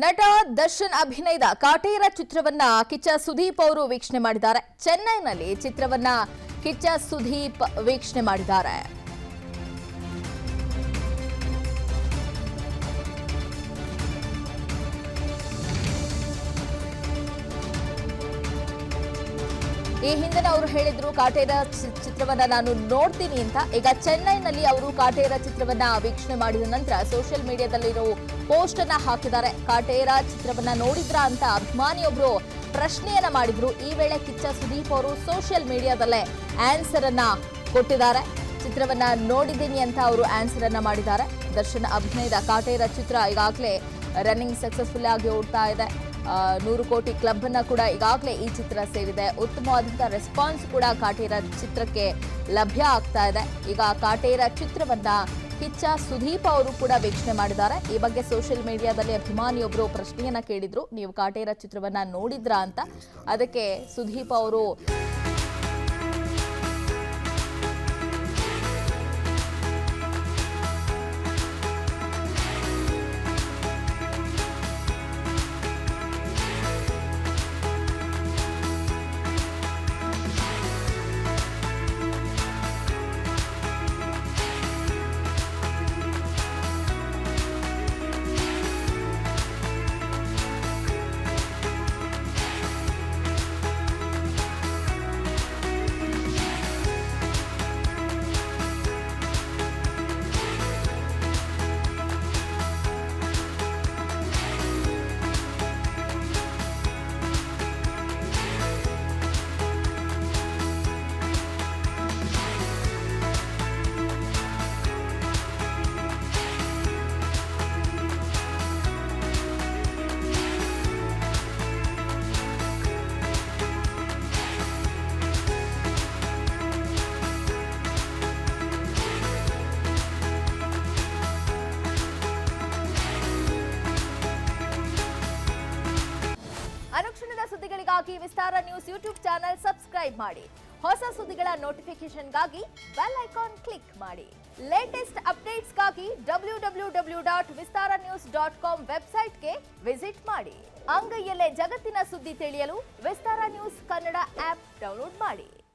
ನಟ ದರ್ಶನ್ ಅಭಿನಯದ ಕಾಟೇರ ಚಿತ್ರವನ್ನ ಕಿಚ್ಚ ಸುದೀಪ್ ಅವರು ವೀಕ್ಷಣೆ ಮಾಡಿದ್ದಾರೆ. ಚೆನ್ನೈನಲ್ಲಿ ಚಿತ್ರವನ್ನ ಕಿಚ್ಚ ಸುದೀಪ್ ವೀಕ್ಷಣೆ ಮಾಡಿದ್ದಾರೆ. ಈ ಹಿಂದೆ ಅವರು ಹೇಳಿದ್ರು ಕಾಟೇರ ಚಿತ್ರವನ್ನ ನಾನು ನೋಡ್ತೀನಿ ಅಂತ. ಈಗ ಚೆನ್ನೈನಲ್ಲಿ ಅವರು ಕಾಟೇರ ಚಿತ್ರವನ್ನ ವೀಕ್ಷಣೆ ಮಾಡಿದ ನಂತರ ಸೋಷಿಯಲ್ ಮೀಡಿಯಾದಲ್ಲಿರೋ ಪೋಸ್ಟ್ ಅನ್ನ ಹಾಕಿದ್ದಾರೆ. ಕಾಟೇರ ಚಿತ್ರವನ್ನ ನೋಡಿದ್ರಾ ಅಂತ ಅಭಿಮಾನಿಯೊಬ್ರು ಪ್ರಶ್ನೆಯನ್ನ ಮಾಡಿದ್ರು. ಈ ವೇಳೆ ಕಿಚ್ಚ ಸುದೀಪ್ ಅವರು ಸೋಷಿಯಲ್ ಮೀಡಿಯಾದಲ್ಲೇ ಆನ್ಸರ್ ಅನ್ನ ಕೊಟ್ಟಿದ್ದಾರೆ. ಚಿತ್ರವನ್ನ ನೋಡಿದ್ದೀನಿ ಅಂತ ಅವರು ಆನ್ಸರ್ ಅನ್ನ ಮಾಡಿದ್ದಾರೆ. ದರ್ಶನ್ ಅಭಿನಯದ ಕಾಟೇರ ಚಿತ್ರ ಈಗಾಗಲೇ ರನ್ನಿಂಗ್ ಸಕ್ಸಸ್ಫುಲ್ ಆಗಿ ಓಡ್ತಾ ಇದೆ. 100 ಕೋಟಿ ಕ್ಲಬ್ ಅನ್ನ ಕೂಡ ಈಗಾಗಲೇ ಈ ಚಿತ್ರ ಸೇರಿದೆ. ಉತ್ತಮವಾದಂತಹ ರೆಸ್ಪಾನ್ಸ್ ಕೂಡ ಕಾಟೇರ ಚಿತ್ರಕ್ಕೆ ಲಭ್ಯ ಆಗ್ತಾ ಇದೆ. ಈಗ ಕಾಟೇರ ಚಿತ್ರವನ್ನ ಕಿಚ್ಚ ಸುದೀಪ್ ಅವರು ಕೂಡ ವೀಕ್ಷಣೆ ಮಾಡಿದ್ದಾರೆ. ಈ ಬಗ್ಗೆ ಸೋಷಿಯಲ್ ಮೀಡಿಯಾದಲ್ಲಿ ಅಭಿಮಾನಿಯೊಬ್ಬರು ಪ್ರಶ್ನೆಯನ್ನ ಕೇಳಿದ್ರು, ನೀವು ಕಾಟೇರ ಚಿತ್ರವನ್ನ ನೋಡಿದ್ರಾ ಅಂತ. ಅದಕ್ಕೆ ಸುದೀಪ್ ಅವರು ಅನುಕ್ಷಣದ ಸುದ್ದಿಗಳಿಗಾಗಿ ವಿಸ್ತಾರ ನ್ಯೂಸ್ ಯೂಟ್ಯೂಬ್ ಚಾನೆಲ್ ಸಬ್ಸ್ಕ್ರೈಬ್ ಮಾಡಿ. ಹೊಸ ಸುದ್ದಿಗಳ ನೋಟಿಫಿಕೇಶನ್ಗಾಗಿ ಬೆಲ್ ಐಕಾನ್ ಕ್ಲಿಕ್ ಮಾಡಿ. ಲೇಟೆಸ್ಟ್ ಅಪ್ಡೇಟ್ಸ್ಗಾಗಿ www.vistaranews.com ವೆಬ್ಸೈಟ್ಗೆ ವಿಸಿಟ್ ಮಾಡಿ. ಅಂಗೈಯಲ್ಲೇ ಜಗತ್ತಿನ ಸುದ್ದಿ ತಿಳಿಯಲು ವಿಸ್ತಾರ ನ್ಯೂಸ್ ಕನ್ನಡ ಆಪ್ ಡೌನ್ಲೋಡ್ ಮಾಡಿ.